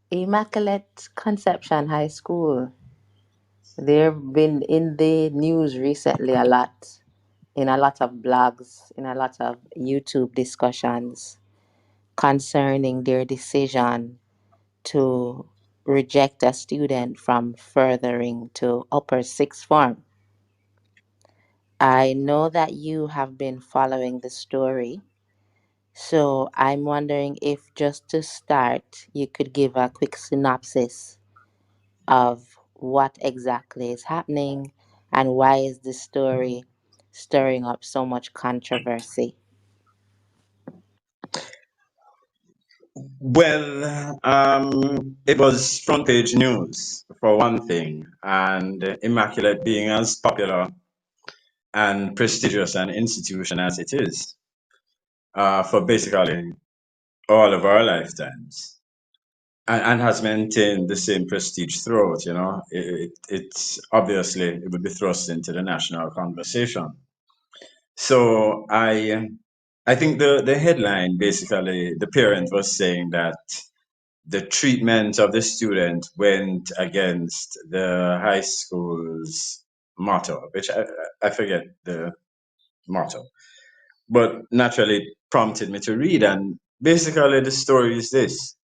Immaculate Conception High School. They've been in the news recently a lot, in a lot of blogs, in a lot of YouTube discussions concerning their decision to reject a student from furthering to upper sixth form. I know that you have been following the story, so I'm wondering if just to start, you could give a quick synopsis of what exactly is happening and why is this story stirring up so much controversy. Well, it was front page news for one thing, and Immaculate being as popular and prestigious an institution as it is for basically all of our lifetimes, and has maintained the same prestige throughout. It's obviously it would be thrust into the national conversation. So I think the headline basically the parent was saying that the treatment of the student went against the high school's motto, which I forget the motto, but naturally it prompted me to read. And basically, the story is this: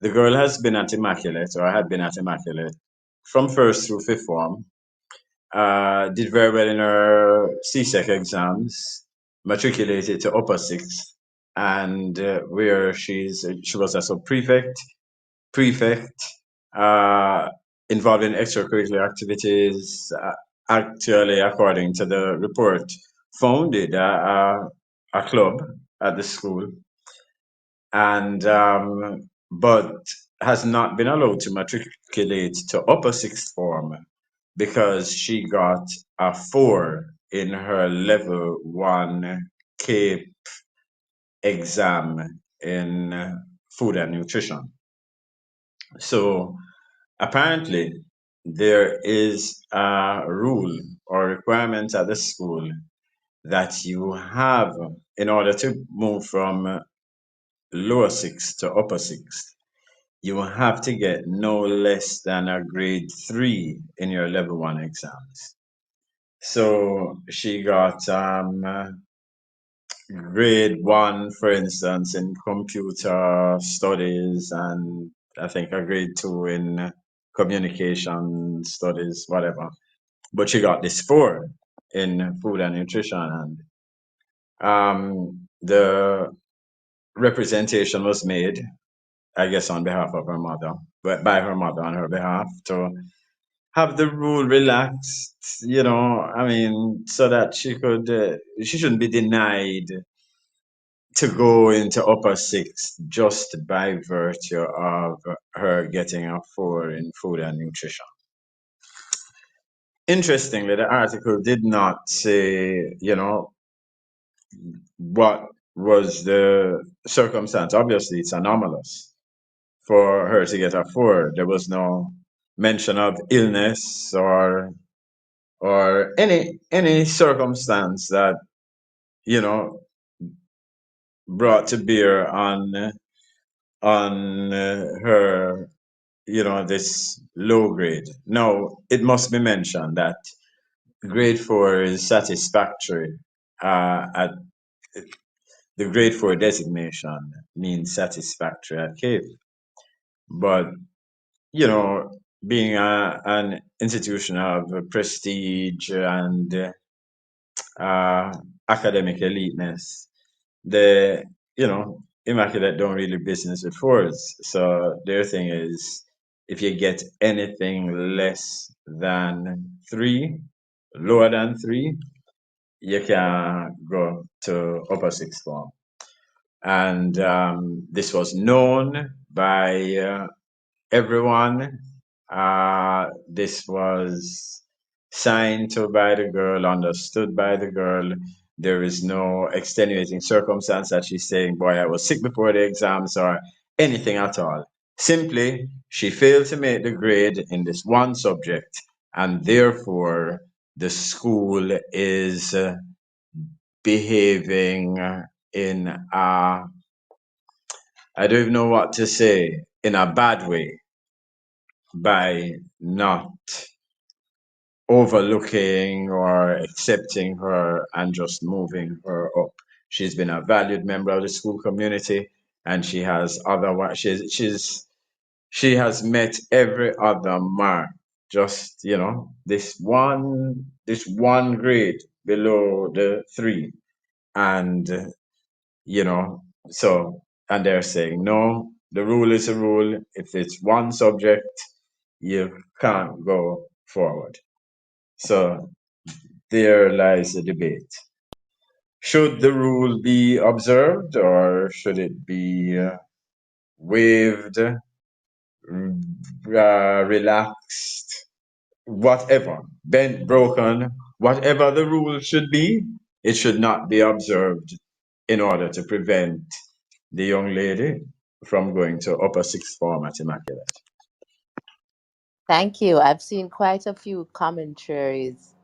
the girl has been at Immaculate, or had been at Immaculate, from first through fifth form. Did very well in her CSEC exams, matriculated to upper sixth, and where she was a sub prefect, uh, involved in extracurricular activities. Actually, according to the report, founded a club at the school, and but has not been allowed to matriculate to upper sixth form because she got a 4 in her level 1 CAPE exam in food and nutrition. So apparently, there is a rule or requirement at the school that you have in order to move from lower sixth to upper sixth. You have to get no less than a grade 3 in your level 1 exams. So she got grade 1, for instance, in computer studies, and I think a grade 2 in communication studies, whatever. But she got this 4 in food and nutrition, and the representation was made, I guess, on behalf of her mother, but by her mother on her behalf, to have the rule relaxed, I mean, so that she shouldn't be denied to go into upper sixth just by virtue of her getting a 4 in food and nutrition. Interestingly, the article did not say, what was the circumstance. Obviously, it's anomalous for her to get a 4. There was no mention of illness or any circumstance that you know brought to bear on her, this low grade. Now, it must be mentioned that grade 4 is satisfactory. At the grade 4 designation means satisfactory at CAPE, but you know, being an institution of prestige and uh, academic eliteness, the Immaculate don't really business with 4s. So their thing is, if you get anything less than 3, lower than 3, you can go to upper sixth form. And this was known by everyone. This was signed to by the girl, understood by the girl. There is no extenuating circumstance that she's saying, boy, I was sick before the exams or anything at all. Simply, she failed to make the grade in this one subject, and therefore the school is behaving in a, I don't even know what to say, in a bad way by not overlooking or accepting her and just moving her up. She's been a valued member of the school community, and she has otherwise she has met every other mark. Just this one grade below the three, and you know so and they're saying no. The rule is a rule. If it's one subject, you can't go forward. So there lies the debate. Should the rule be observed or should it be waived, relaxed, whatever, bent, broken, whatever the rule should be, it should not be observed in order to prevent the young lady from going to upper sixth form at Immaculate. Thank you. I've seen quite a few commentaries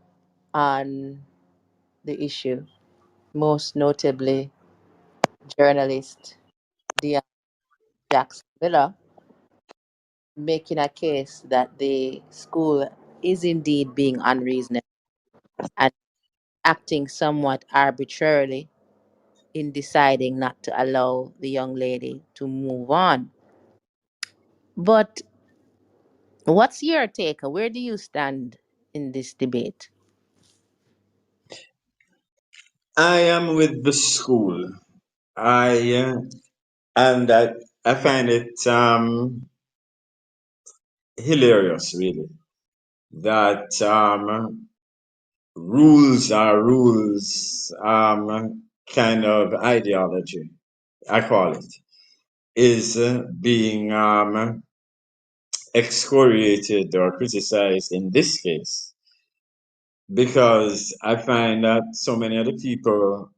on the issue, most notably journalist Dionne Jackson Miller making a case that the school is indeed being unreasonable and acting somewhat arbitrarily in deciding not to allow the young lady to move on. But what's your take? Where do you stand in this debate? I am with the school. I and I find it hilarious, really, that rules are rules kind of ideology, I call it, is being excoriated or criticized in this case, because I find that so many other people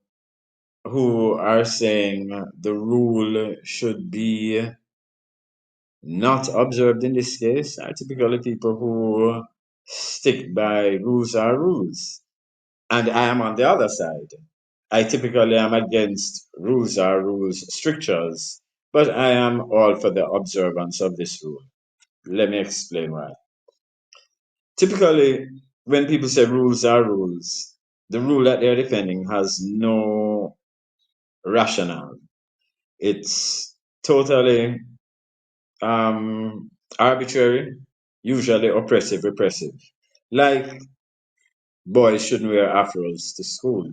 who are saying the rule should be not observed in this case are typically people who stick by rules are rules. And I am on the other side. I typically am against rules are rules strictures, but I am all for the observance of this rule. Let me explain why. Typically, when people say rules are rules, the rule that they're defending has no rationale. It's totally arbitrary, usually oppressive, repressive. Like boys shouldn't wear afros to school,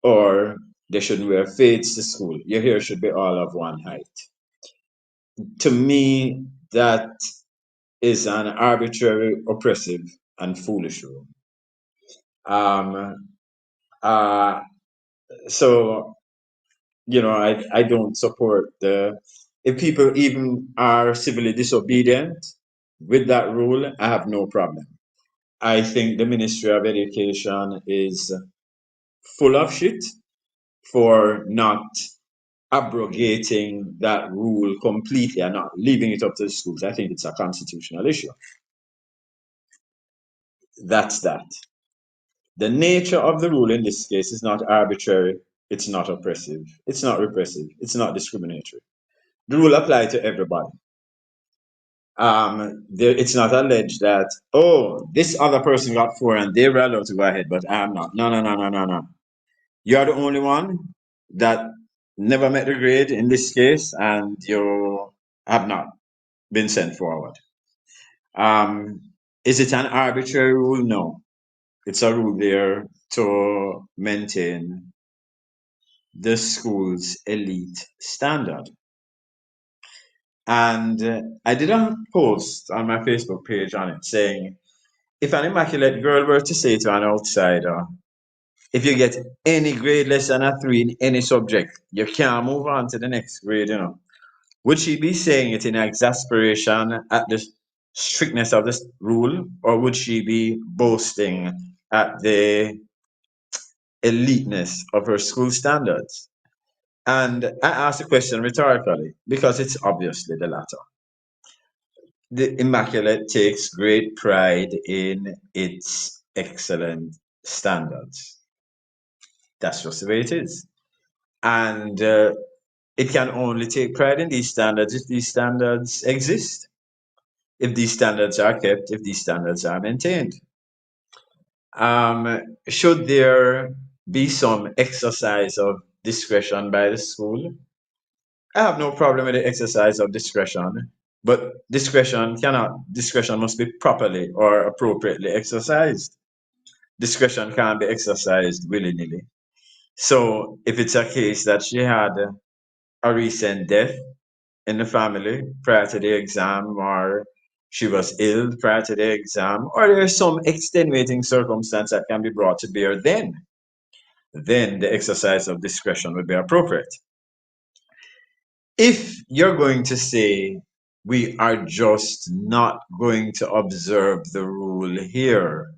or they shouldn't wear fades to school. Your hair should be all of one height. To me, that is an arbitrary, oppressive, and foolish rule. Um, uh, so, I don't support if people even are civilly disobedient with that rule, I have no problem. I think the Ministry of Education is full of shit for not abrogating that rule completely and not leaving it up to the schools. I think it's a constitutional issue. That's that. The nature of the rule in this case is not arbitrary, it's not oppressive, it's not repressive, it's not discriminatory. The rule applies to everybody. It's not alleged that, oh, this other person got four and they were allowed to go ahead, but I am not. No, no, no, no, no, no. You're the only one that never met the grade in this case, and you have not been sent forward. Is it an arbitrary rule? No. It's a rule there to maintain the school's elite standard. And I did a post on my Facebook page on it saying, if an immaculate girl were to say to an outsider, if you get any grade less than a three in any subject, you can't move on to the next grade. Would she be saying it in exasperation at the strictness of this rule, or would she be boasting at the eliteness of her school standards? And I ask the question rhetorically because it's obviously the latter. The Immaculate takes great pride in its excellent standards. That's just the way it is. And It can only take pride in these standards if these standards exist, if these standards are kept, if these standards are maintained. Should there be some exercise of discretion by the school? I have no problem with the exercise of discretion, but discretion must be properly or appropriately exercised. Discretion can't be exercised willy-nilly. So if it's a case that she had a recent death in the family prior to the exam, or she was ill prior to the exam, or there's some extenuating circumstance that can be brought to bear, then the exercise of discretion would be appropriate. If you're going to say we are just not going to observe the rule here,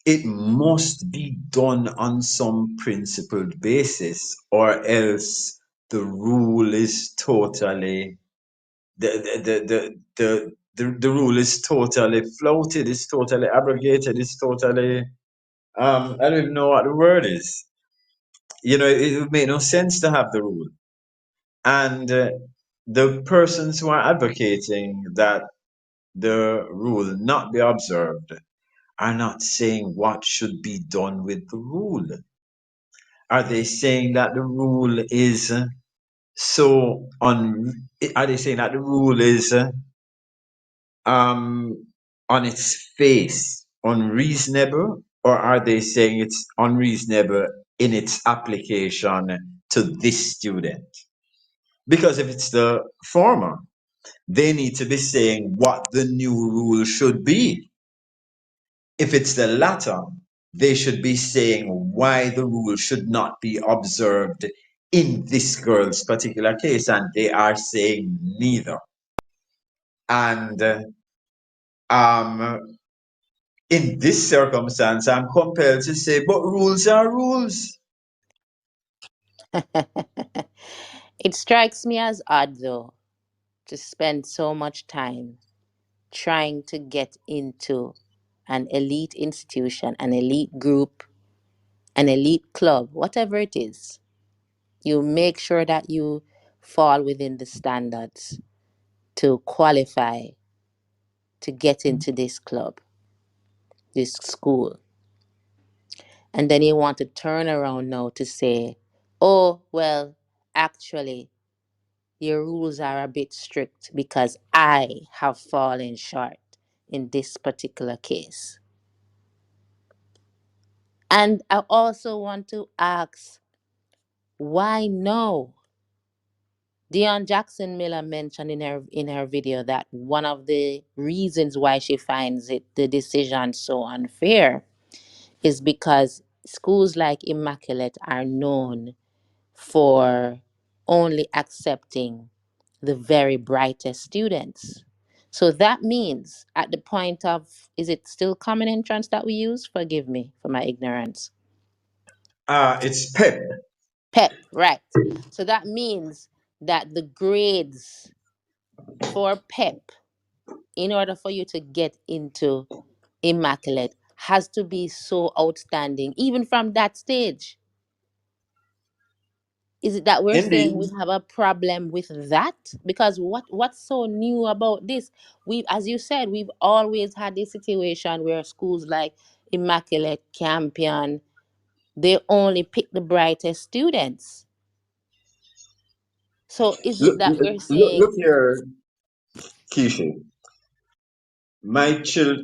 it must be done on some principled basis, or else the rule is totally the rule is totally flouted, it's totally abrogated, it's totally I don't even know what the word is. It would make no sense to have the rule. And the persons who are advocating that the rule not be observed are not saying what should be done with the rule. Are they saying that the rule is so un? Are they saying that the rule is um on its face unreasonable, or are they saying it's unreasonable in its application to this student? Because if it's the former, they need to be saying what the new rule should be. If it's the latter, they should be saying why the rule should not be observed in this girl's particular case, and they are saying neither. And um, in this circumstance, I'm compelled to say, but rules are rules. It strikes me as odd, though, to spend so much time trying to get into an elite institution, an elite group, an elite club, whatever it is. You make sure that you fall within the standards to qualify to get into this club, this school. And then you want to turn around now to say, oh, well, actually, your rules are a bit strict because I have fallen short in this particular case. And I also want to ask, why no? Dionne Jackson Miller mentioned in her video that one of the reasons why she finds the decision so unfair is because schools like Immaculate are known for only accepting the very brightest students. So that means at the point of, is it still common entrance that we use? Forgive me for my ignorance. It's PEP. PEP, right. So that means that the grades for PEP, in order for you to get into Immaculate, has to be so outstanding, even from that stage. Is it that we're saying Indeed. we have a problem with that? Because what's so new about this? We, as you said, we've always had this situation where schools like Immaculate, Campion, they only pick the brightest students. So is it Look, that we're look saying, here, Kishi.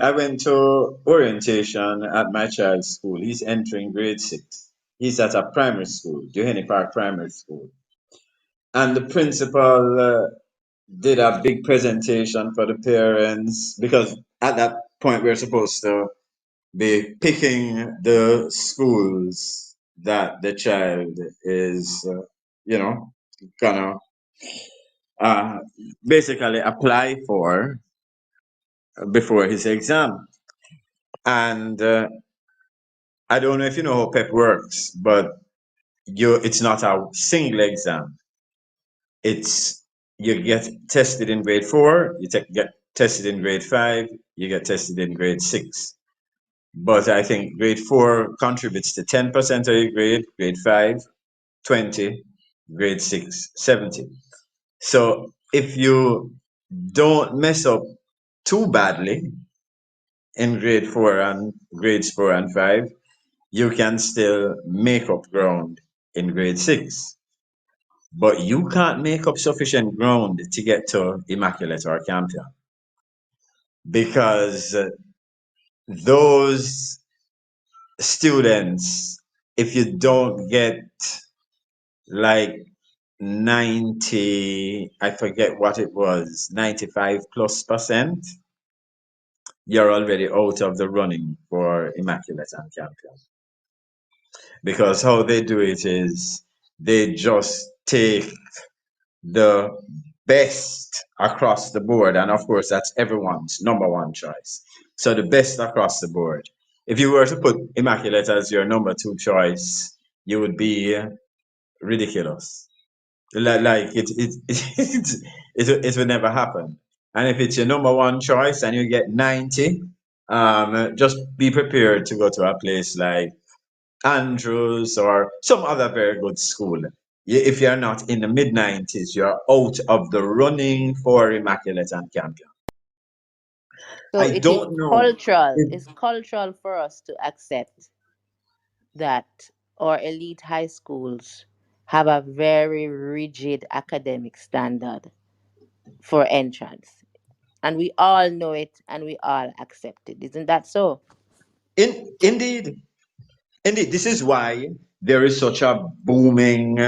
I went to orientation at my child's school. He's entering grade 6. He's at a primary school, Johanny Park Primary School. And the principal did a big presentation for the parents, because at that point we're supposed to be picking the schools that the child is, gonna uh, basically apply for before his exam. And I don't know if you know how PEP works, but it's not a single exam. It's you get tested in grade 4, get tested in grade 5, you get tested in grade 6. But I think grade 4 contributes to 10% of your grade 5, 20, grade 6, 70. So if you don't mess up too badly in grade 4 and grades 4 and 5, you can still make up ground in grade 6. But you can't make up sufficient ground to get to Immaculate or Campion because those students, if you don't get like 90, I forget what it was, 95 plus percent, you're already out of the running for Immaculate and Campion. Because how they do it is they just take the best across the board. And of course, that's everyone's number one choice. So the best across the board. If you were to put Immaculate as your number two choice, you would be ridiculous. Like it would never happen. And if it's your number one choice and you get 90, just be prepared to go to a place like Andrews or some other very good school. If you're not in the mid 90s, you're out of the running for Immaculate and Campion. So I it is don't know cultural. if It's cultural for us to accept that our elite high schools have a very rigid academic standard for entrance. And we all know it and we all accept it. Isn't that so? indeed, indeed, this is why there is such a booming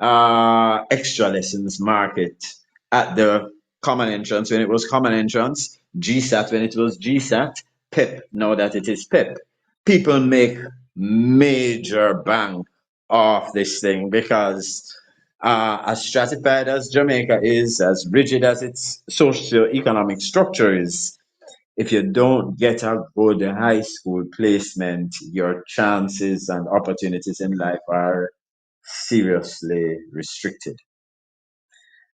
extra lessons market at the common entrance when it was common entrance, GSAT when it was GSAT, PEP now that it is PEP. People make major bank off this thing because as stratified as Jamaica is, as rigid as its socio-economic structure is, if you don't get a good high school placement, your chances and opportunities in life are seriously restricted.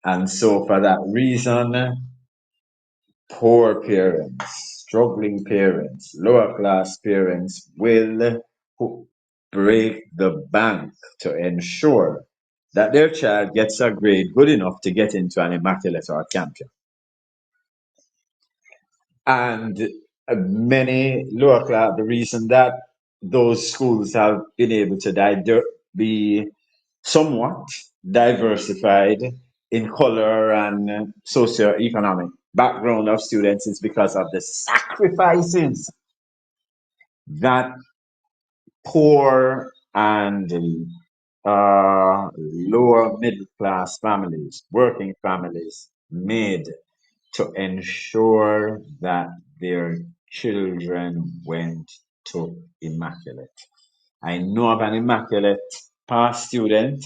And so, for that reason, poor parents, struggling parents, lower class parents will break the bank to ensure that their child gets a grade good enough to get into an Immaculate or Campion. And many lower class, the reason that those schools have been able to be somewhat diversified in color and socio-economic background of students is because of the sacrifices that poor and lower middle class families, working families made to ensure that their children went to Immaculate. I know of an Immaculate past student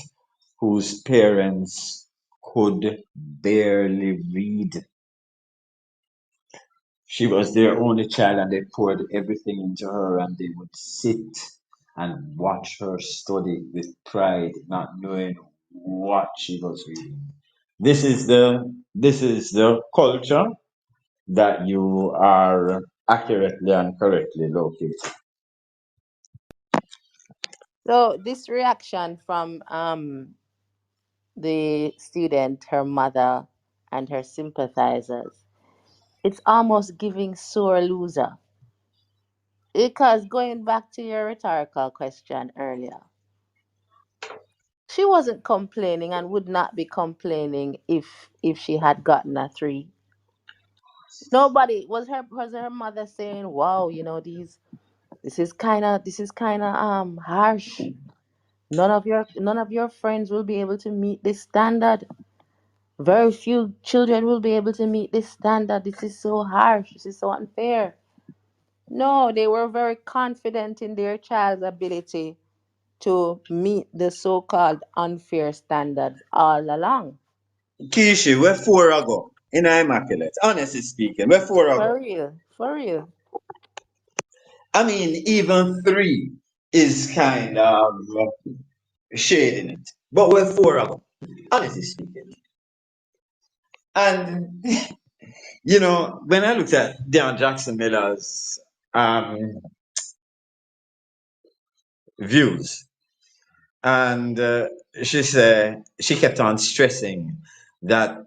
whose parents could barely read. She was their only child and they poured everything into her and they would sit and watch her study with pride, not knowing what she was reading. This is the culture that you are accurately and correctly located. So this reaction from the student, her mother, and her sympathizers, it's almost giving sore loser. Because going back to your rhetorical question earlier, she wasn't complaining and would not be complaining if she had gotten a three. Nobody was her mother saying, "Wow, these this is kind of harsh. None of your friends will be able to meet this standard. Very few children will be able to meet this standard. This is so harsh. This is so unfair." No, they were very confident in their child's ability to meet the so-called unfair standards all along. Kishi, where four ago in Immaculate, honestly speaking, where four For ago. real, for real. I mean, even three is kind of shading it. But we're four of them, honestly speaking. And, when I looked at Dionne Jackson Miller's views, and she said she kept on stressing that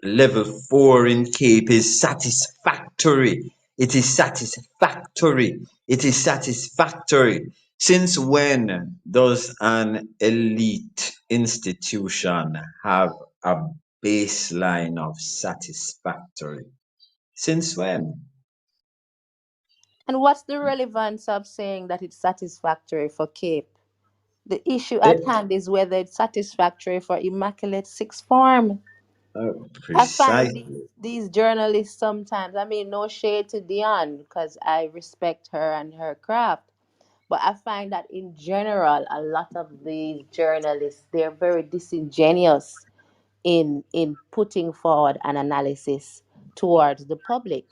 level 4 in Cape is satisfactory. It is satisfactory. It is satisfactory. Since when does an elite institution have a baseline of satisfactory? Since when? And what's the relevance of saying that it's satisfactory for Cape? The issue at It, hand is whether it's satisfactory for Immaculate Sixth Form. I find precisely. these journalists sometimes, I mean, no shade to Dionne because I respect her and her craft, but I find that in general, a lot of these journalists, they're very disingenuous in putting forward an analysis towards the public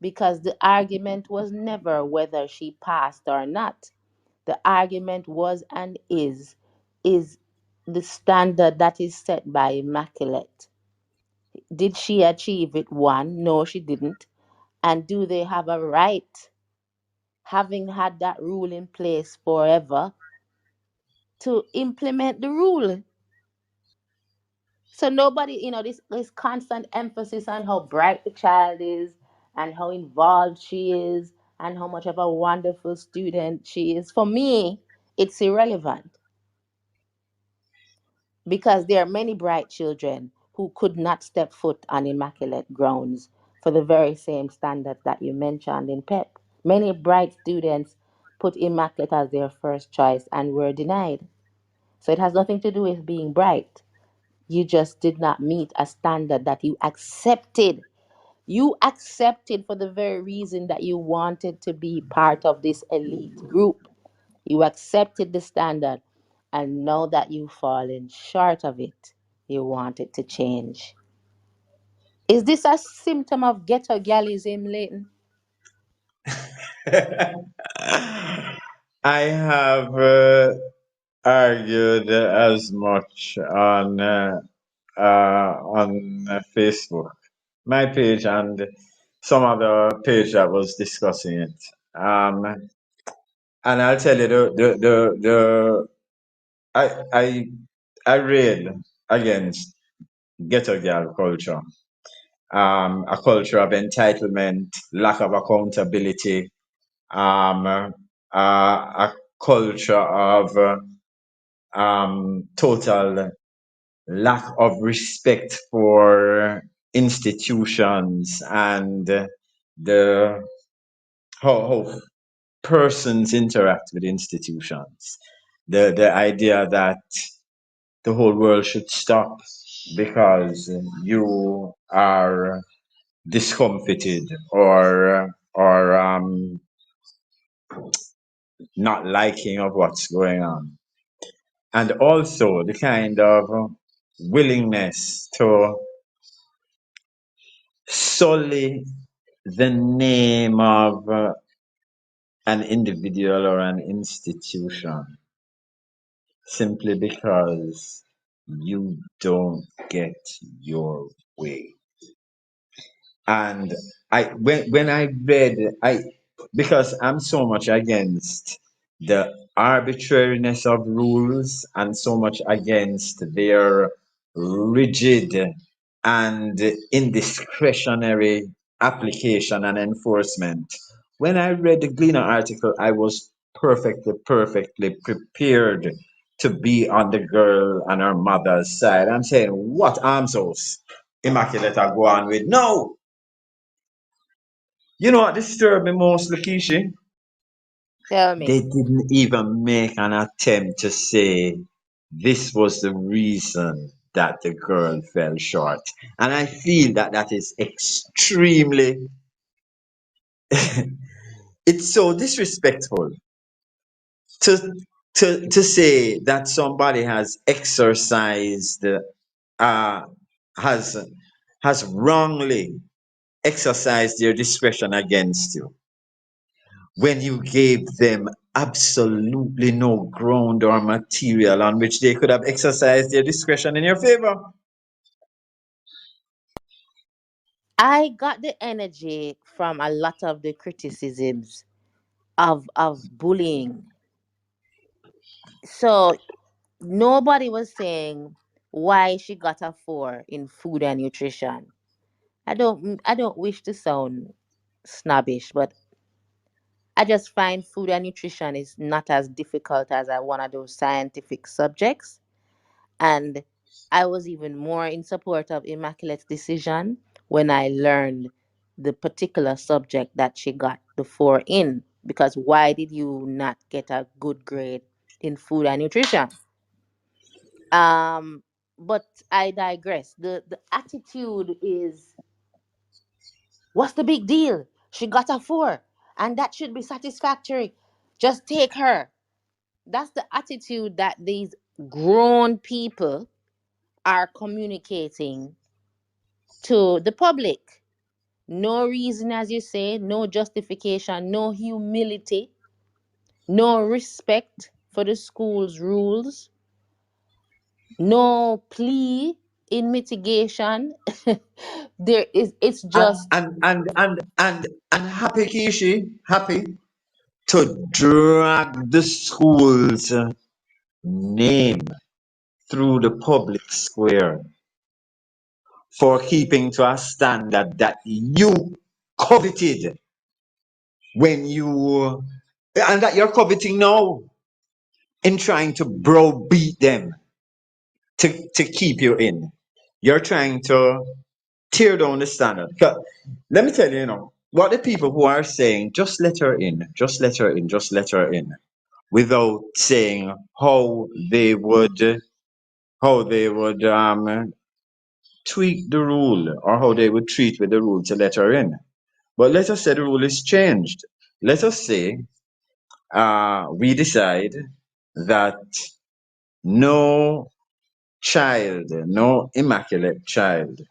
because the argument was never whether she passed or not. The argument was and is the standard that is set by Immaculate. Did she achieve it? One, no, she didn't. And do they have a right, having had that rule in place forever, to implement the rule? So nobody, this constant emphasis on how bright the child is and how involved she is and how much of a wonderful student she is. For me, it's irrelevant because there are many bright children who could not step foot on immaculate grounds for the very same standards that you mentioned in PEP. Many bright students put immaculate as their first choice and were denied. So it has nothing to do with being bright. You just did not meet a standard that you accepted. You accepted for the very reason that you wanted to be part of this elite group. You accepted the standard, and now that you've fallen short of it, you want it to change. Is this a symptom of ghetto galism, Leighton? I have argued as much on Facebook, my page, and some other page that was discussing it. And I'll tell you the I read against ghetto girl culture, a culture of entitlement, lack of accountability, a culture of total lack of respect for institutions and the how persons interact with institutions. The idea that the whole world should stop because you are discomfited or not liking of what's going on, and also the kind of willingness to sully the name of an individual or an institution simply because you don't get your way. And when I read, I because I'm so much against the arbitrariness of rules and so much against their rigid and indiscretionary application and enforcement. When I read the Gleaner article, I was perfectly prepared to be on the girl and her mother's side. I'm saying, what arms house? Immaculate I go on with. No, you know what disturbed me most, Lakeisha? Tell They me. didn't even make an attempt to say this was the reason that the girl fell short. And I feel that that is extremely, it's so disrespectful to, to say that somebody has exercised, uh, has, has wrongly exercised their discretion against you when you gave them absolutely no ground or material on which they could have exercised their discretion in your favor. I got the energy from a lot of the criticisms of bullying. So Nobody was saying why she got a 4 in food and nutrition. I don't wish to sound snobbish, but I just find food and nutrition is not as difficult as one of those scientific subjects. And I was even more in support of Immaculate's decision when I learned the particular subject that she got the 4 in. Because why did you not get a good grade in food and nutrition? Um, but I digress. The attitude is, what's the big deal? She got a 4, and that should be satisfactory. Just take her. That's the attitude that these grown people are communicating to the public. No reason, as you say, no justification, no humility, no respect for the school's rules, no plea in mitigation. It's And just, and and and and and happy Kishi, happy to drag the school's name through the public square for keeping to a standard that you coveted when you and that you're coveting now in trying to browbeat them to keep you in. You're trying to tear down the standard. 'Cause let me tell you, what the people who are saying, just let her in, just let her in, just let her in, without saying how they would tweak the rule or how they would treat with the rule to let her in. But let us say the rule is changed. Let us say we decide that no child, no immaculate child,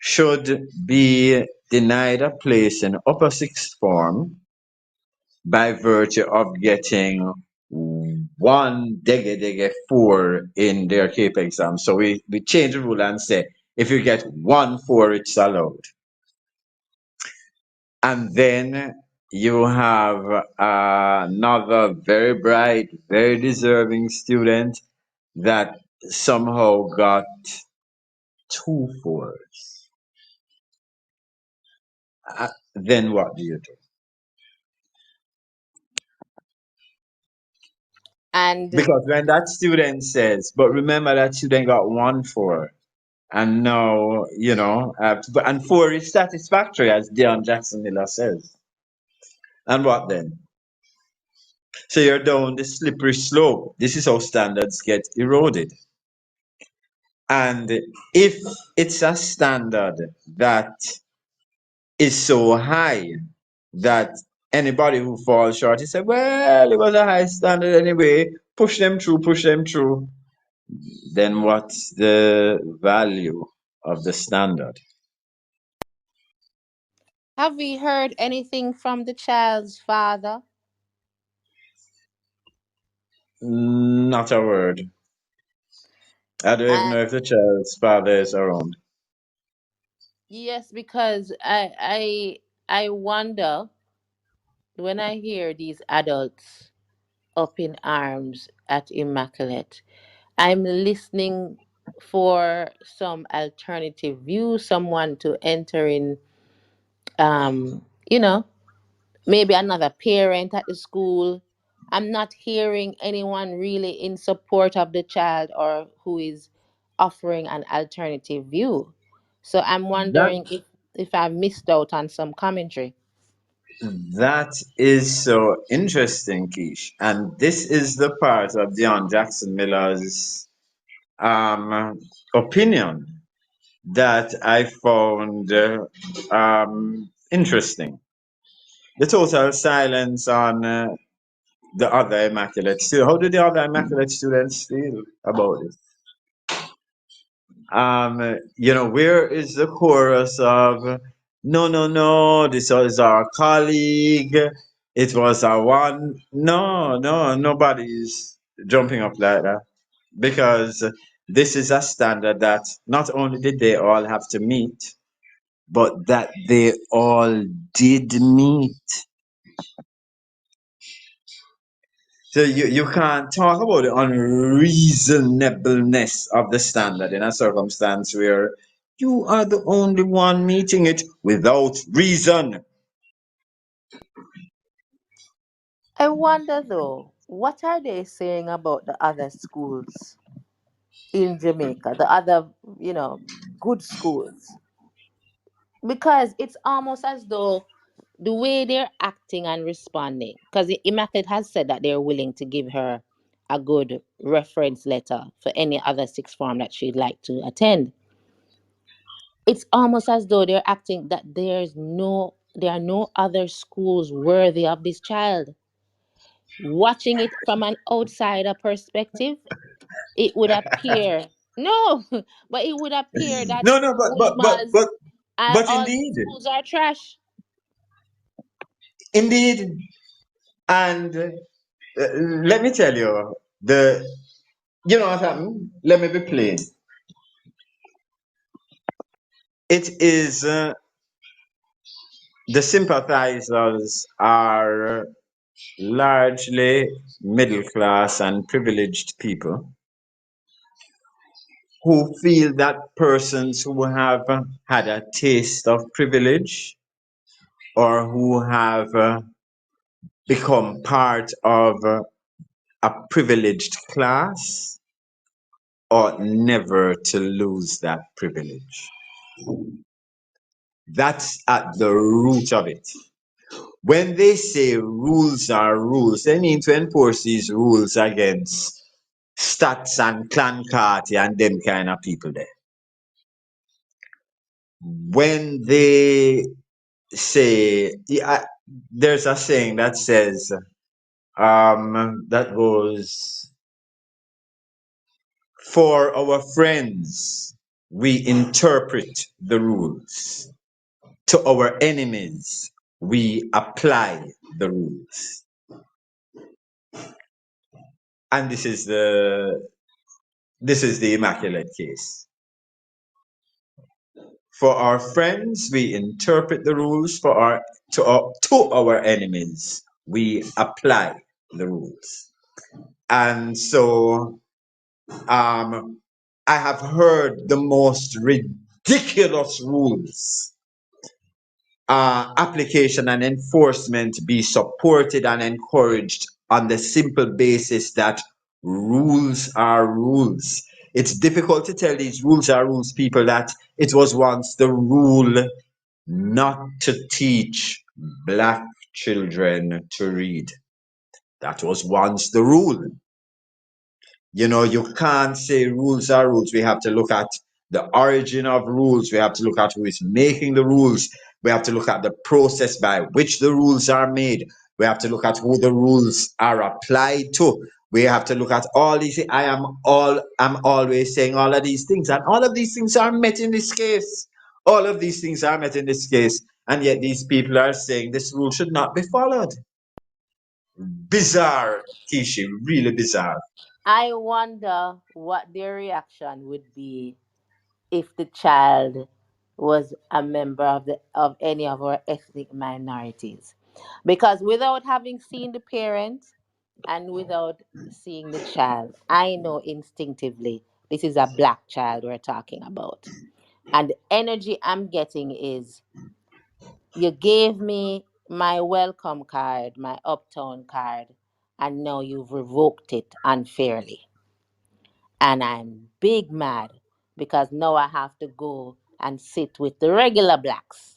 should be denied a place in upper sixth form by virtue of getting one dege dege 4 in their CAPE exam. So we change the rule and say if you get 1 4, it's allowed. And then you have another very bright, very deserving student that somehow got 2 4s. Then what do you do? and Because when that student says, but remember that student got 1 4, and now, and 4 is satisfactory, as Dionne Jackson Miller says. And what then? So you're down the slippery slope. This is how standards get eroded. And if it's a standard that is so high that anybody who falls short, he said, well, it was a high standard anyway, push them through, then what's the value of the standard? have we heard anything from the child's father? Not a word. I don't even And know if the child's father is around. yes, because I wonder when I hear these adults up in arms at Immaculate, I'm listening for some alternative view, someone to enter in, you know, maybe another parent at the school. I'm not hearing anyone really in support of the child or who is offering an alternative view. So I'm That wondering if I've missed out on some commentary. that is so interesting, Keish. And this is the part of Dionne Jackson Miller's opinion that I found interesting. The total silence on the other immaculate students. How do the other immaculate students feel about it? Where is the chorus of no, no, no, this was our colleague, it was our one. No, no, nobody's jumping up like that because this is a standard that not only did they all have to meet, but that they all did meet. So you can't talk about the unreasonableness of the standard in a circumstance where you are the only one meeting it without reason. I wonder though, what are they saying about the other schools in Jamaica, the other, good schools? Because it's almost as though the way they're acting and responding, because Immaculate has said that they're willing to give her a good reference letter for any other sixth form that she'd like to attend. It's almost as though they're acting that there are no other schools worthy of this child. Watching it from an outsider perspective, it would appear no, but it would appear that No, no, Ulima's but all these indeed, schools are trash. indeed, and let me tell you, you know what happened? Let me be plain. It is the sympathizers are largely middle class and privileged people who feel that persons who have had a taste of privilege or who have become part of a privileged class ought never to lose that privilege. That's at the root of it. When they say rules are rules, they mean to enforce these rules against stats and clan party and them kind of people there. When they say, yeah, there's a saying that says, that goes, for our friends, we interpret the rules. To our enemies, we apply the rules. And this is the immaculate case. For our friends, we interpret the rules. To our enemies, we apply the rules. And so, I have heard the most ridiculous rules, application and enforcement be supported and encouraged on the simple basis that rules are rules. It's difficult to tell these rules are rules people that it was once the rule not to teach black children to read. That was once the rule. You can't say rules are rules. We have to look at the origin of rules. We have to look at who is making the rules. We have to look at the process by which the rules are made. We have to look at who the rules are applied to. We have to look at all these. I'm always saying all of these things, and all of these things are met in this case. All of these things are met in this case, and yet these people are saying this rule should not be followed. Bizarre, Kishi, really bizarre. I wonder what their reaction would be if the child was a member of any of our ethnic minorities. Because without having seen the parent and without seeing the child, I know instinctively this is a black child we're talking about. And the energy I'm getting is you gave me my welcome card, my uptown card, and now you've revoked it unfairly. And I'm big mad because now I have to go and sit with the regular blacks.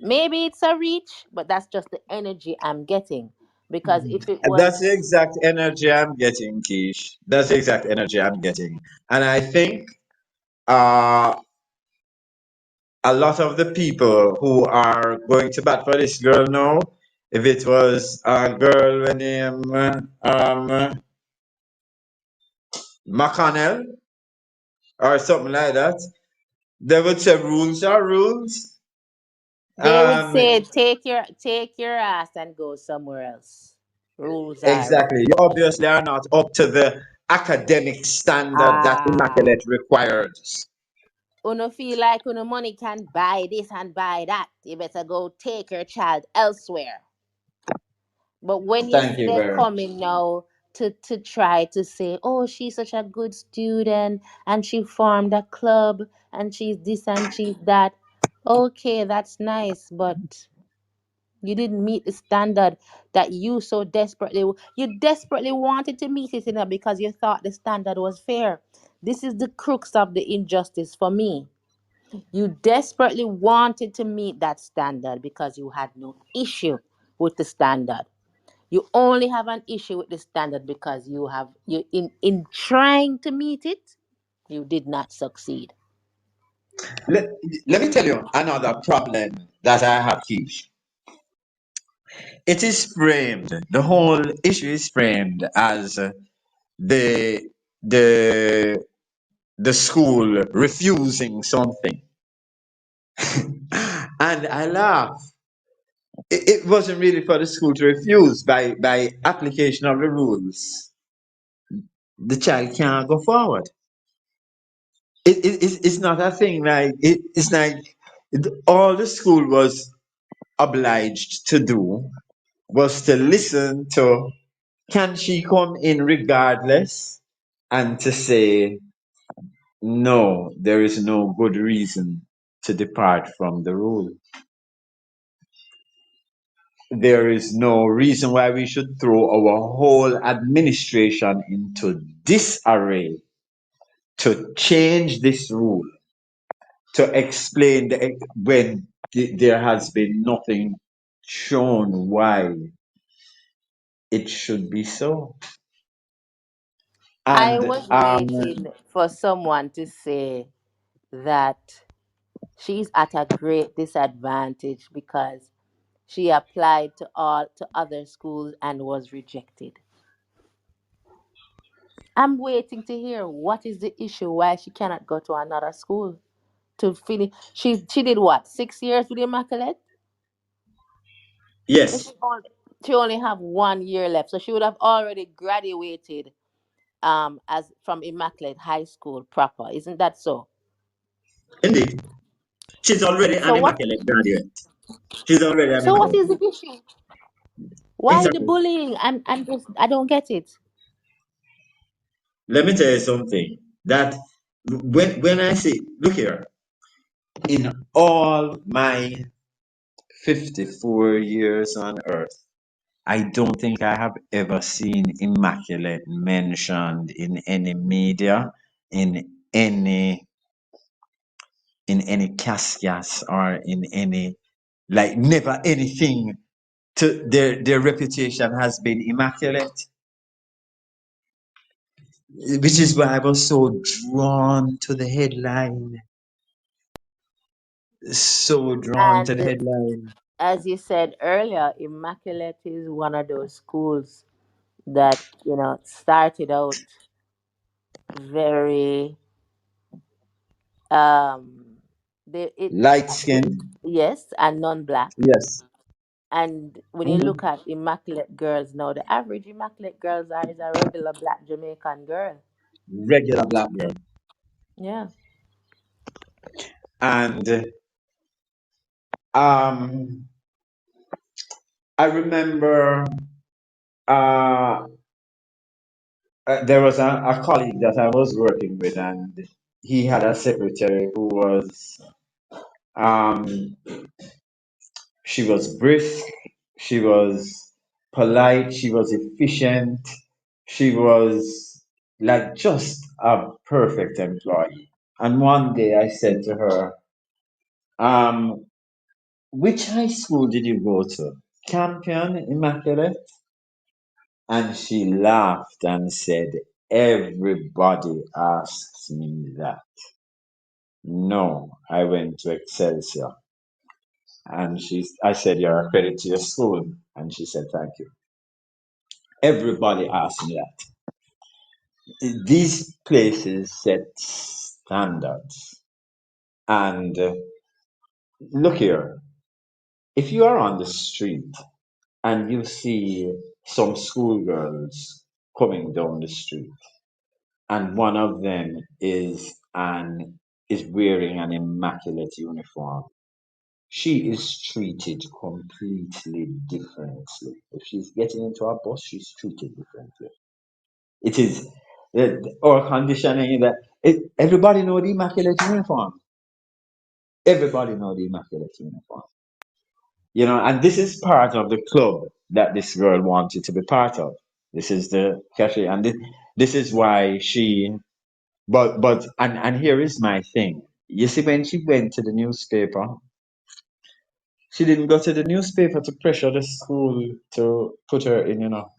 Maybe it's a reach, but that's just the energy I'm getting. Because if it That's was, the exact energy I'm getting, Keish. That's the exact energy I'm getting. And I think uh, a lot of the people who are going to bat for this girl now, if it was a girl named McConnell or something like that, they would say rules are rules. they would Um, say, take your ass and go somewhere else. Rules are rules. exactly. You obviously are not up to the academic standard that Ah, Immaculate requires. uno feel like uno money can buy this and buy that. You better go take your child elsewhere. But when you Thank see you them very coming now to try to say, oh, she's such a good student and she formed a club and she's this and she's that. Okay, that's nice, but you didn't meet the standard that you desperately wanted to meet it, because you thought the standard was fair. This is the crux of the injustice for me. You desperately wanted to meet that standard because you had no issue with the standard. You only have an issue with the standard because you in trying to meet it, you did not succeed. let, let me tell you another problem that I have, Keith. It is framed, the whole issue is framed as the the the school refusing something. And I laugh. It wasn't really for the school to refuse. By application of the rules, the child can't go forward. It's not a thing like it's like all the school was obliged to do was to listen to, can she come in regardless, and to say no, there is no good reason to depart from the rule. There is no reason why we should throw our whole administration into disarray to change this rule, to explain when there has been nothing shown why it should be so. I And was waiting for someone to say that she's at a great disadvantage because she applied to other schools and was rejected. I'm waiting to hear what is the issue why she cannot go to another school to finish. She did what, 6 years with Immaculate? So yes, she only have 1 year left. So she would have already graduated as from Immaculate High School proper. Isn't that so? indeed, she's already an So what immaculate graduate. She's already an so what immaculate. is the issue? Why the Exactly. bullying? I don't get it. Let me tell you something. That when I say, look here, in all my 54 years on earth, I don't think I have ever seen immaculate mentioned in any media, in any cascas, or in any, like, never anything to their reputation has been immaculate, which is why I was so drawn to the headline. So drawn to the And headline. as you said earlier, Immaculate is one of those schools that started out very um they it Light skinned. yes, and non-black. Yes. And when you look Mhm. at immaculate girls now, the average immaculate girls are is a regular black Jamaican girl. Regular black girl. Yeah. And um, I remember uh, there was a colleague that I was working with, and he had a secretary who was, um, she was brisk, she was polite, she was efficient, she was like just a perfect employee. And one day I said to her, um, which high school did you go to? Campion Immaculate? And she laughed and said, everybody asks me that. No, I went to Excelsior. And I said, you're a credit to your school. And she said, thank you. Everybody asks me that. These places set standards. And look here, if you are on the street and you see some schoolgirls coming down the street, and one of them is wearing an immaculate uniform, she is treated completely differently. If she's getting into a bus, she's treated differently. It is our conditioning that everybody know the immaculate uniform. Everybody know the immaculate uniform. You know, and this is part of the club that this girl wanted to be part of. This is the cafe, and this is why she. And here is my thing. You see, when she went to the newspaper, she didn't go to the newspaper to pressure the school to put her in, you know,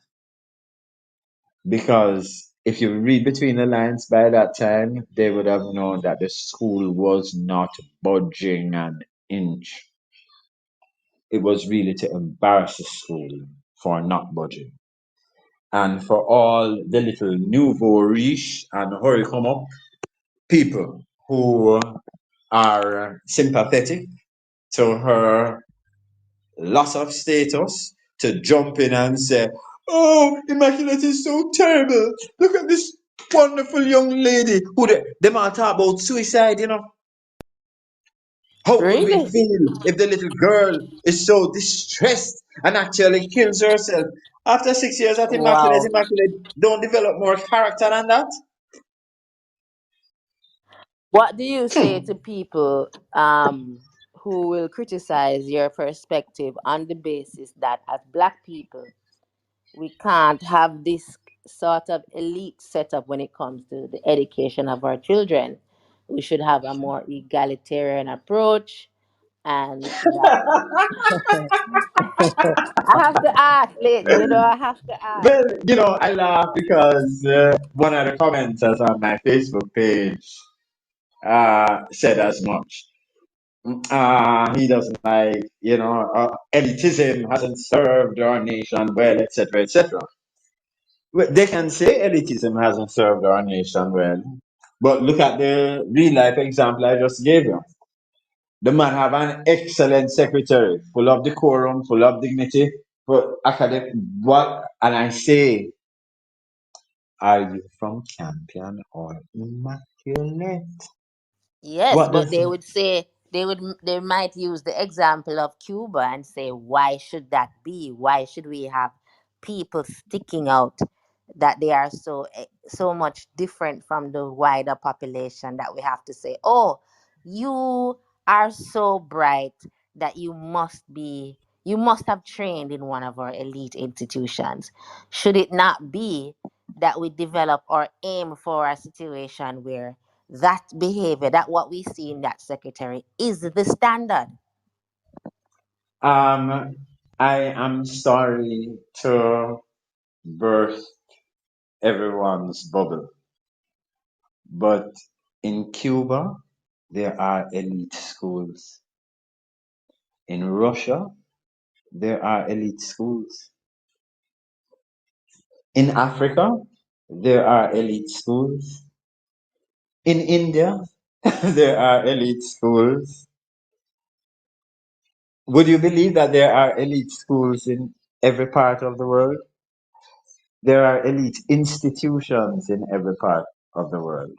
because if you read between the lines by that time, they would have known that the school was not budging an inch. It was really to embarrass the school for not budging. And for all the little nouveau riche and hurry come up people who are sympathetic to her loss of status to jump in and say, "Oh, Immaculate is so terrible. Look at this wonderful young lady who they might talk about suicide, you know. How would we Really? feel if the little girl is so distressed and actually kills herself? After 6 years at Immaculate, Wow. Immaculate don't develop more character than that." What do you say to people who will criticize your perspective on the basis that as Black people, we can't have this sort of elite setup when it comes to the education of our children? We should have a more egalitarian approach, and that I have to ask, I have to ask. Well, you know, I laugh because one of the commenters on my Facebook page said as much. He doesn't like, elitism hasn't served our nation well, etc., etc. Well, they can say elitism hasn't served our nation well, but look at the real life example I just gave you. The man have an excellent secretary, full of decorum, full of dignity, but academic. What? And I say, are you from Campion or Immaculate? Yes, What but does they would say they might use the example of Cuba and say, why should that be? Why should we have people sticking out that they are so much different from the wider population that we have to say, oh, you are so bright that you must have trained in one of our elite institutions. Should it not be that we develop or aim for a situation where that behavior, that what we see in that secretary is the standard? um I am sorry to burst everyone's bubble, but in Cuba there are elite schools. In Russia there are elite schools. In Africa there are elite schools. In India there are elite schools. Would you believe that there are elite schools in every part of the world? There are elite institutions in every part of the world.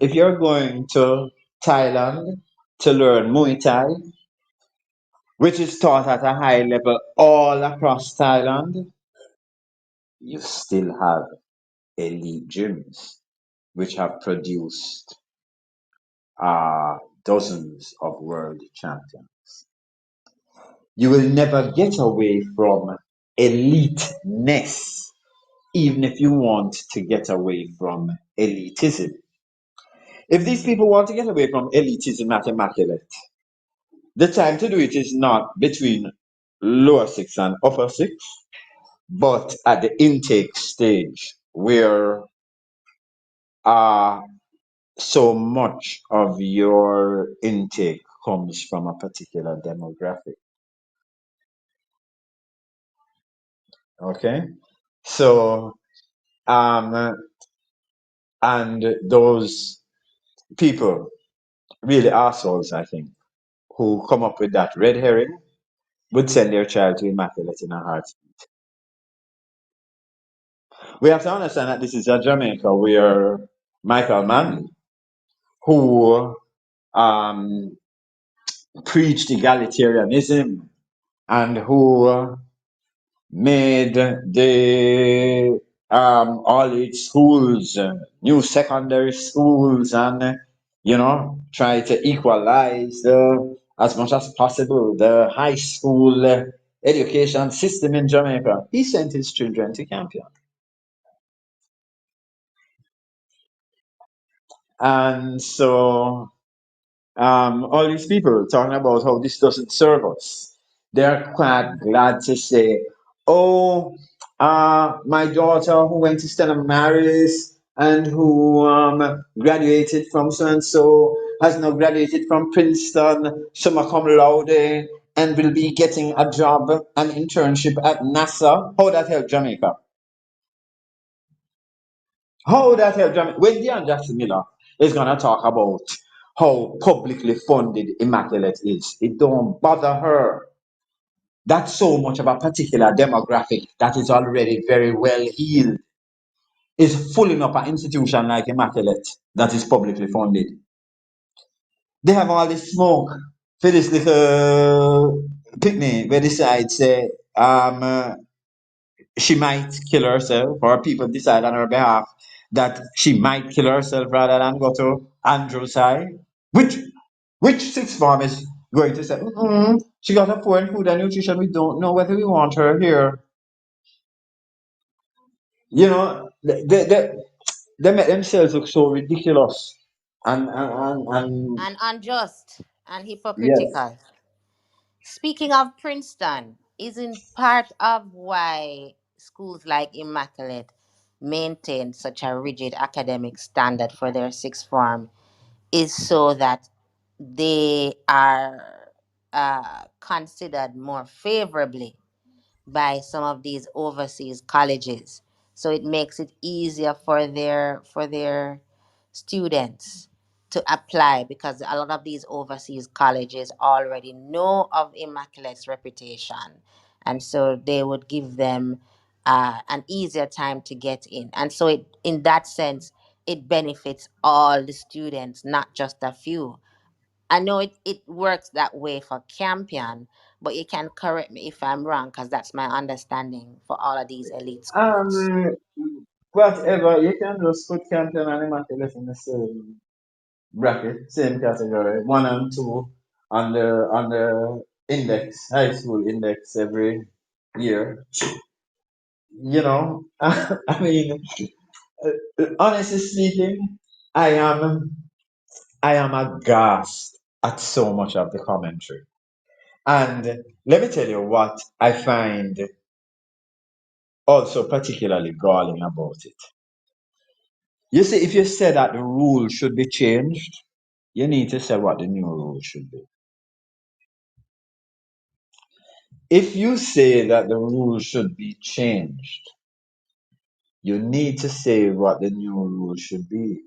If you're going to Thailand to learn Muay Thai, which is taught at a high level all across Thailand, you still have elite gyms which have produced dozens of world champions. You will never get away from eliteness, even if you want to get away from elitism. If these people want to get away from elitism at Immaculate, the time to do it is not between lower six and upper six, but at the intake stage where uh, so much of your intake comes from a particular demographic. Okay? So, um, and those people, really assholes, I think, who come up with that red herring would send their child to Immaculate in a heartbeat. We have to understand that this is a Jamaica where Michael Mann, who um, preached egalitarianism and who made the all its schools new secondary schools and try to equalize the as much as possible the high school education system in Jamaica. He sent his children to Campion. And so all these people talking about how this doesn't serve us, they're quite glad to say, oh, my daughter who went to Stella Maris and who graduated from so and so has now graduated from Princeton, summa cum laude, and will be getting a job, an internship at NASA. How that help Jamaica? How that help Jamaica? When Dionne Jackson Miller is gonna talk about how publicly funded Immaculate is, it don't bother her. That's so much of a particular demographic that is already very well healed. Is fooling up an institution like Immaculate that is publicly funded. They have all this smoke for this little picnic where decide say she might kill herself, or people decide on her behalf that she might kill herself rather than go to Andrew's side. Which which sixth form is going to say, she got a poor in food and nutrition. We don't know whether we want her here. They make themselves look so ridiculous. And And unjust and yes. hypocritical. Speaking of Princeton, isn't part of why schools like Immaculate maintain such a rigid academic standard for their sixth form is so that they are considered more favorably by some of these overseas colleges. So it makes it easier for their students to apply because a lot of these overseas colleges already know of Immaculate's reputation, and so they would give them an easier time to get in. And so it, in that sense, it benefits all the students, not just a few. I know it works that way for Campion, but you can correct me if I'm wrong because that's my understanding for all of these elite schools. Um, Whatever, you can just put Campion and Immaculate in the same bracket, same category, one and two on the index, high school index every year. I mean, honestly speaking, I am I am aghast at so much of the commentary. And let me tell you what I find also particularly galling about it. You see, if you say that the rule should be changed, you need to say what the new rule should be. If you say that the rule should be changed, you need to say what the new rule should be.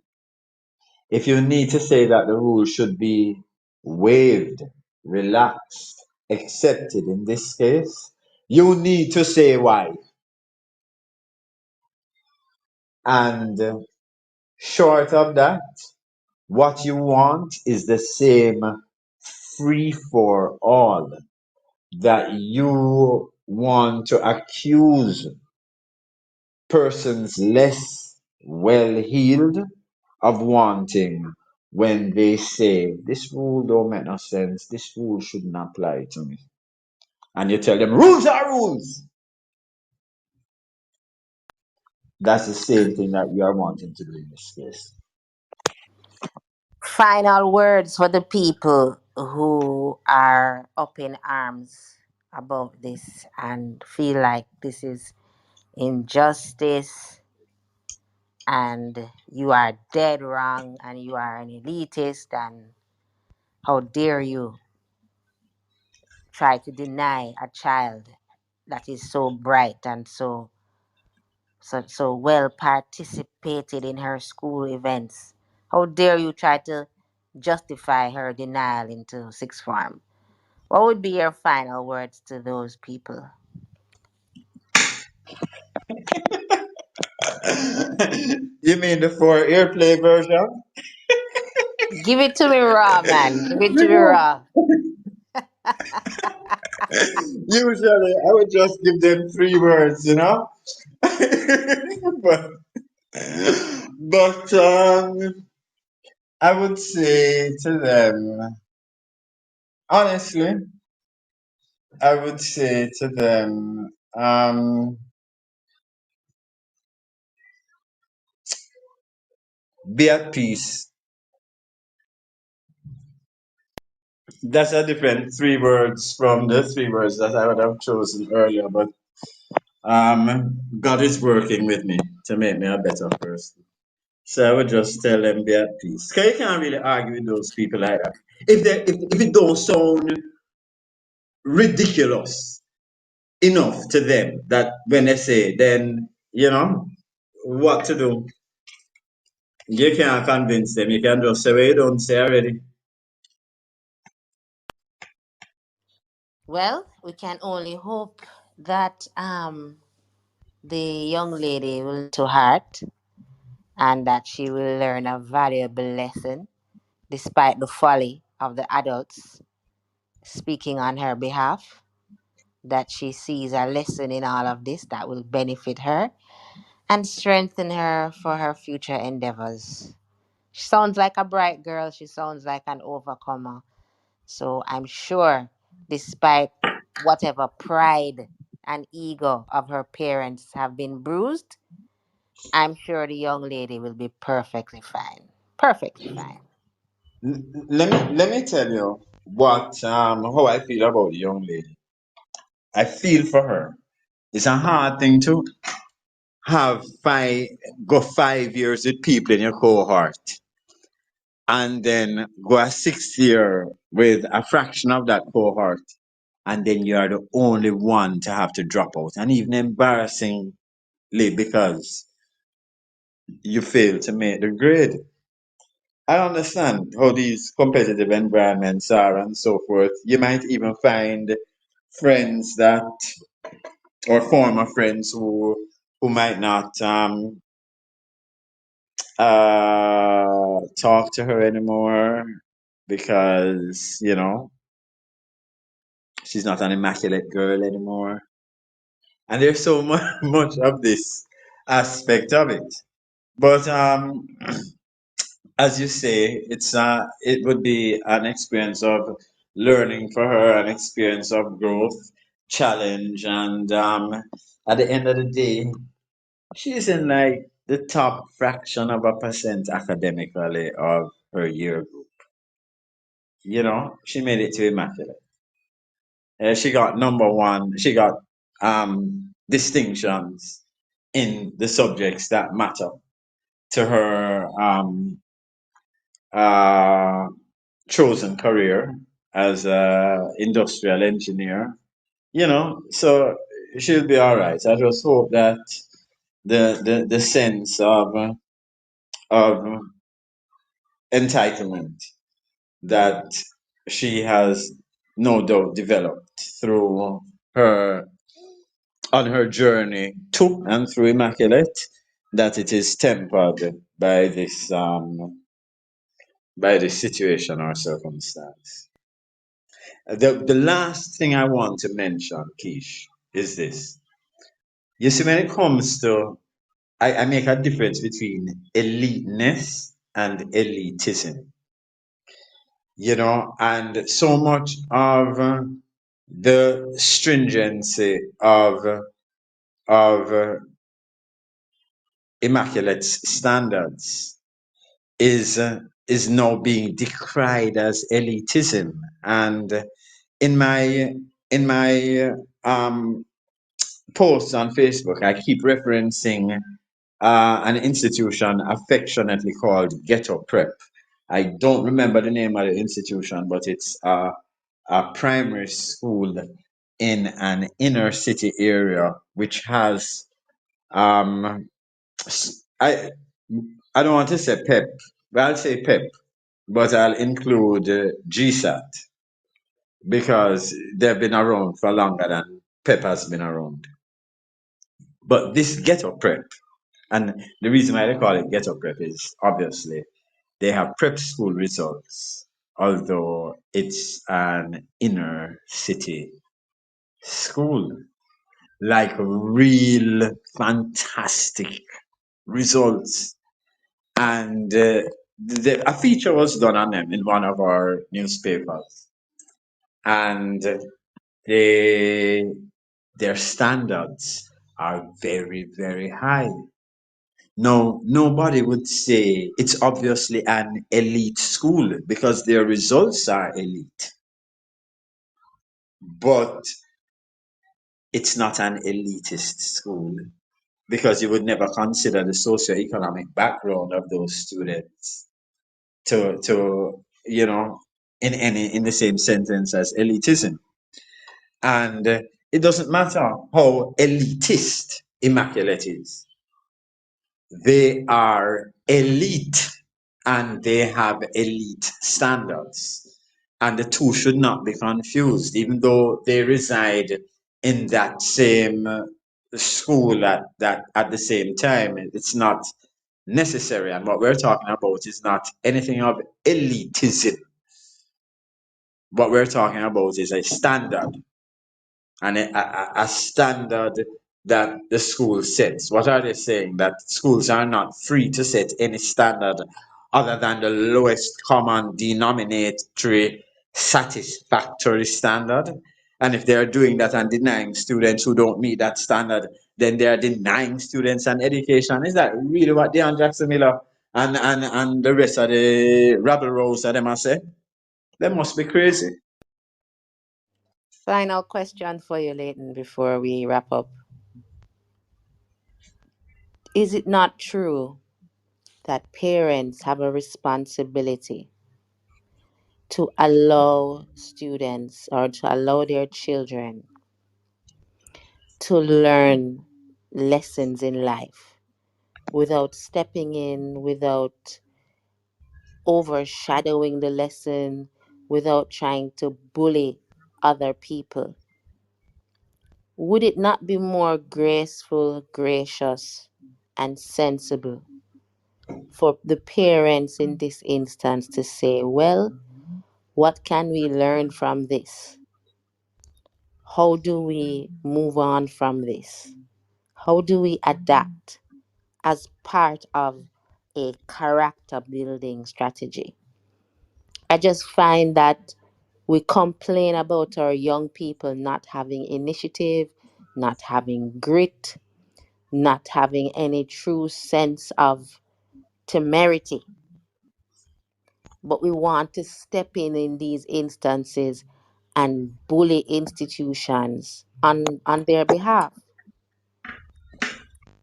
If you need to say that the rule should be waived, relaxed, accepted in this case, you need to say why. And short of that, what you want is the same free for all that you want to accuse persons less well healed of wanting when they say this rule don't make no sense, this rule shouldn't apply to me. And you tell them rules are rules. That's the same thing that you are wanting to do in this case. Final words for the people who are up in arms about this and feel like this is injustice and you are dead wrong and you are an elitist and how dare you try to deny a child that is so bright and so well participated in her school events. How dare you try to justify her denial into sixth form? What would be your final words to those people? You mean the for airplay version? Give it to me raw, man. Give it to me raw. Usually, I would just give them 3 words, but I would say to them, honestly, I would say to them, be at peace. That's a different 3 words from the 3 words that I would have chosen earlier, but God is working with me to make me a better person. So I would just tell them be at peace. Cause you can't really argue with those people like that. If it don't sound ridiculous enough to them that when they say, then what to do. You can't convince them. You can just say what you don't say already. Well, we can only hope that the young lady will to heart and that she will learn a valuable lesson despite the folly of the adults speaking on her behalf, that she sees a lesson in all of this that will benefit her and strengthen her for her future endeavors. She sounds like a bright girl. She sounds like an overcomer. So I'm sure, despite whatever pride and ego of her parents have been bruised, I'm sure the young lady will be perfectly fine. Perfectly fine. Let me tell you what how I feel about the young lady. I feel for her. It's a hard thing to have 5 years with people in your cohort and then go a 6th year with a fraction of that cohort, and then you are the only one to have to drop out, and even embarrassingly because you failed to make the grade. I understand how these competitive environments are and so forth. You might even find friends that, or former friends who might not talk to her anymore because she's not an immaculate girl anymore. And there's so much of this aspect of it. But as you say, it would be an experience of learning for her, an experience of growth, challenge, and at the end of the day, she's in like the top fraction of a percent academically of her year group. She made it to immaculate. She got number one. She got distinctions in the subjects that matter to her uh, chosen career as a industrial engineer. So she'll be all right. I just hope that the sense of entitlement that she has no doubt developed through her on her journey to and through immaculate, that it is tempered by this situation or circumstance. The last thing I want to mention, Keish, is this. You see, when it comes to, I make a difference between eliteness and elitism, and so much of the stringency of Immaculate's standards is now being decried as elitism. And in my posts on Facebook, I keep referencing an institution affectionately called Ghetto Prep. I don't remember the name of the institution, but it's a primary school in an inner city area, which has I I don't want to say PEP, but I'll say PEP, but I'll include GSAT because they've been around for longer than PEP has been around. But this ghetto prep, and the reason why they call it ghetto prep is obviously they have prep school results, although it's an inner city school. Like real fantastic results. And a feature was done on them in one of our newspapers. And they, their standards are very, very high. No, nobody would say it's obviously an elite school because their results are elite, but it's not an elitist school because you would never consider the socioeconomic background of those students to in the same sentence as elitism. And it doesn't matter how elitist Immaculate is. They are elite and they have elite standards. And the two should not be confused, even though they reside in that same school at the same time. It's not necessary. And what we're talking about is not anything of elitism. What we're talking about is a standard and a standard that the school sets. What are they saying? That schools are not free to set any standard other than the lowest common denominatory satisfactory standard. And if they're doing that and denying students who don't meet that standard, then they're denying students an education. Is that really what Dionne Jackson Miller and the rest of the rabble rouse of them are saying? They must be crazy. Final question for you, Leighton, before we wrap up. Is it not true that parents have a responsibility to allow students or to allow their children to learn lessons in life without stepping in, without overshadowing the lesson, without trying to bully other people? Would it not be more graceful, gracious, and sensible for the parents in this instance to say, well, what can we learn from this? How do we move on from this? How do we adapt as part of a character building strategy? I just find that we complain about our young people not having initiative, not having grit, not having any true sense of temerity. But we want to step in these instances and bully institutions on their behalf.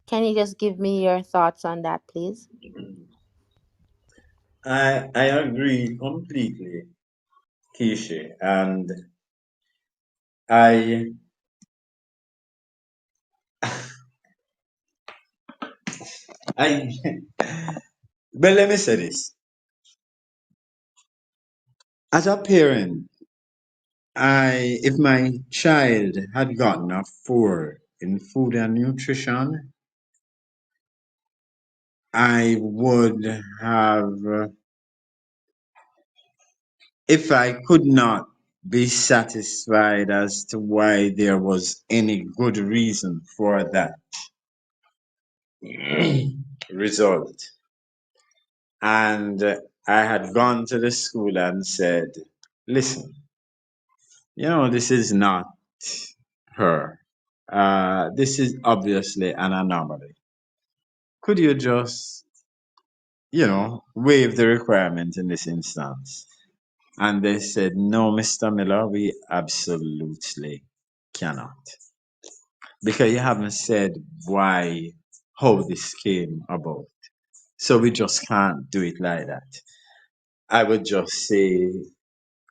Can you just give me your thoughts on that, please? I agree completely, Kishi, and I I but let me say this. As a parent, if my child had gotten a 4 in food and nutrition, I would have, if I could not be satisfied as to why there was any good reason for that result. And I had gone to the school and said, listen, this is not her. This is obviously an anomaly. Could you just, waive the requirement in this instance? And they said, no, Mr. Miller, we absolutely cannot. Because you haven't said how this came about. So we just can't do it like that. I would just say,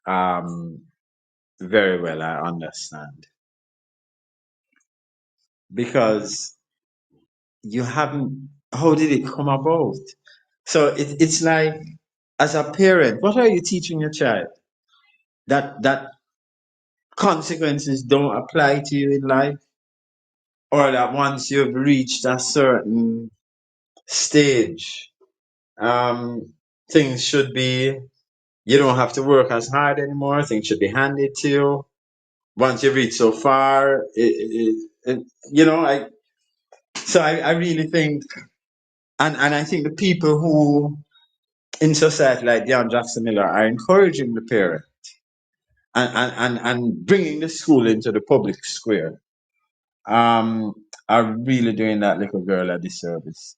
um, very well, I understand. Because you haven't, how did it come about? So it's like, as a parent, what are you teaching your child? That consequences don't apply to you in life? Or that once you've reached a certain stage, um, things should be, you don't have to work as hard anymore. Things should be handed to you. Once you reach so far, you know, I really think, and I think the people who in society like Dionne Jackson Miller are encouraging the parent and bringing the school into the public square, are really doing that little girl a disservice.